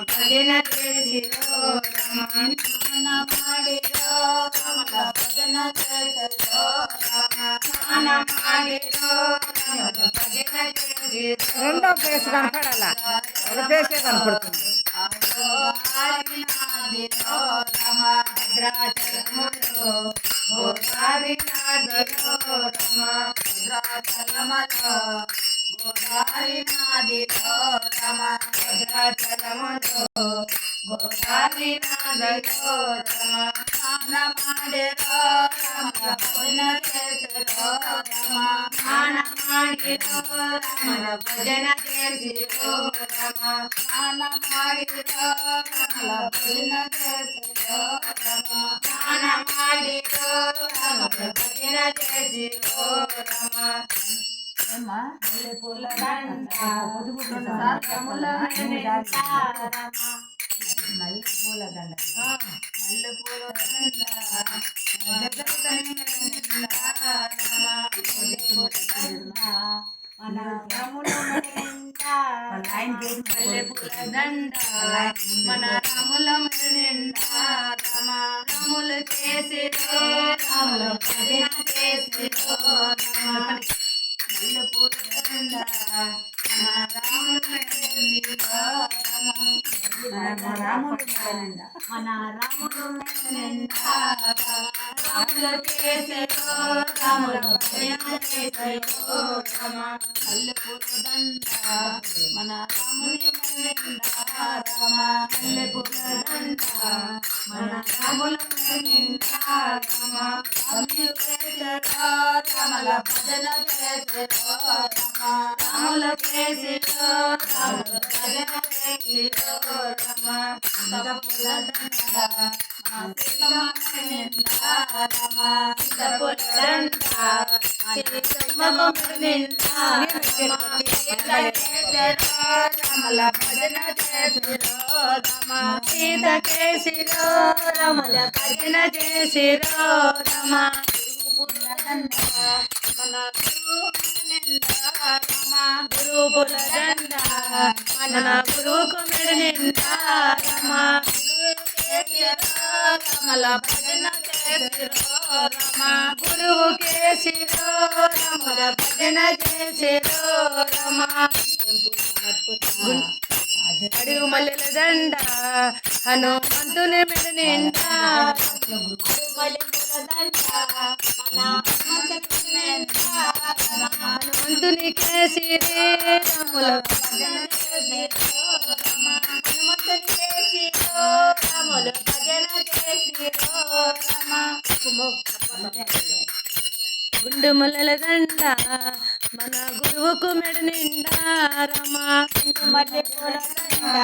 ಭಜನ ಕೇಳಿಸಿರೋ ರಮ ಸ್ನಾನ ಮಾಡಿರೋ ರಮಲ ಭಜನ ಕೇಳಿಸಿರೋ ರಮ ಸ್ನಾನ ಮಾಡಿರೋ రమల భజన కేసిరో రెండో ప్లేస్ కనపడాల ఒక ప్లేసే కనపడుతుంది గోదారినాదిలో రమ భద్రాచలములో గోదారినాదిలో రమ భద్రాచలములో గోదారినాదిలో రమ భద్రాచలములో గోదారినాదిలో రమ స్నాన ಮಾಡಿರೋ రమల భజన చేసిರೋ రమ స్నాన ಮಾಡಿರೋ రమల భజన చేసిರೋ రమ స్నాన ಮಾಡಿರೋ రమల భజన చేసిರೋ రమ స్నాన ಮಾಡಿರೋ రమల భజన చేసిರೋ రమ మల్లె పూల దండ సార్కముల మల్లె పూల దండ మల్లె పూల మన రాముల నిండా మల్లె పూల దండ మన రాముల నిండా రమ రాములు చేసిరో రాముల భజన చేసిరో మల్లె పూల దండ మన రాముల నిండా మన రాముడు నిండా రాముల చేసిరో రాముల భజన చేసిరో రమ మల్లె పూల దండ మన రాముని నిండా రమ మల్లె పూల దండ మన రాముల నిండా రమ రాములు చేసిరో రాముల భజన చేసిరో రమ రాముల చేసిరో రాముల భజన చేసిరో రమ పూల దండ సీతమ్మ నిండా రమ పూల దండ సీతమ్మ నిండా రమల భజన చేసిరో రమ సీత కేసిరో రమల భజన చేసిరో రమ పూల దండ మన గురు పూల దండ మన గురుకు మెడ నిండా రమ రమల భజన చేసిరో రమ గురువు కేసిరో రమల భజన చేసిరో రమ అడుగు మల్లెల దండ హనుమంతుని మెడ నిండా హనుమంతుని కేసిరే రముల భజన చేసిరో రమ హనుమంతుని కేసిరో రముల భజన చేసిరో రమ గుండు మల్లెల దండ మన గురువుకు మెడ నిండా రమ గుండు మల్లె పూల దండ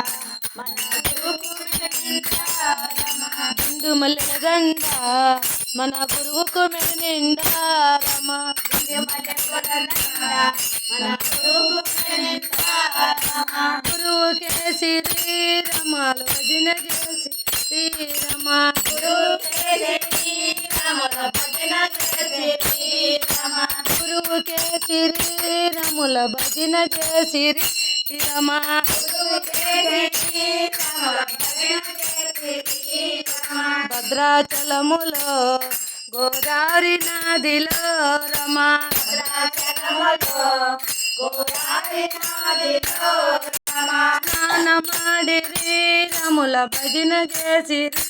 మన గురువుకు మెడ నిండా రమ గుండు మల్లెల దండ మన గురువుకు మెడ నిండా రమ గుండు మల్లె పూల దండ మన గురువుకు మెడ నిండా రమ గురువు కేసిరి రమల భజన చేసి శ్రీరమ గురువు కేసిరి రమల భజన చేసి రమ గురువు కేసిరి రముల భజన చేసిరి రమ గురువు కేసిరి రముల భజన చేసిరి రమ భద్రాచలములో గోదావరి నదిలో రమ భద్రాచలములో గోదావరి నదిలో రమ స్నాన ಮಾಡಿರಿ రముల భజన చేసిరి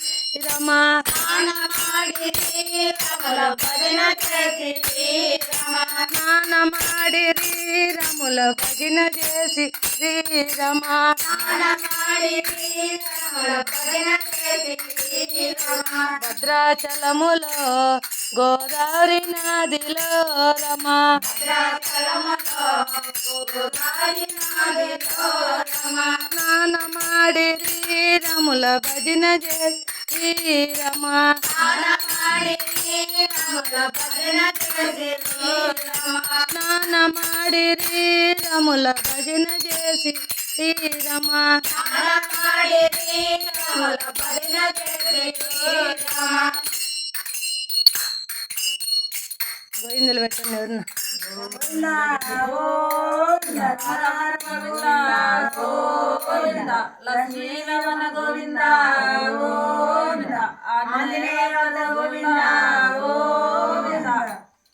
రమ స్నాన ಮಾಡಿರಿ రముల భజన చేసిరి రమ స్నాన ಮಾಡಿರಿ రముల భజన చేసిరి రమ స్నాన ಮಾಡಿರಿ రముల భజన చేసిరి రమ భద్రాచలములో గోదావరి నదిలో రమ భద్రాచలములో గోదావరి నదిలో రమ స్నాన ಮಾಡಿರಿ రముల భజన చేసి రమ స్నాన ಮಾಡಿರಿ రముల భజన చేసిరి రమ స్నాన ಮಾಡಿರಿ రముల భజన చేసి రమ స్నాన ಮಾಡಿರಿ రముల భజన చేసిరి రమ గోవిందలు పెట్టండి ఎవరన్నా గోవింద గోవింద లక్ష్మీ రమణ గోవింద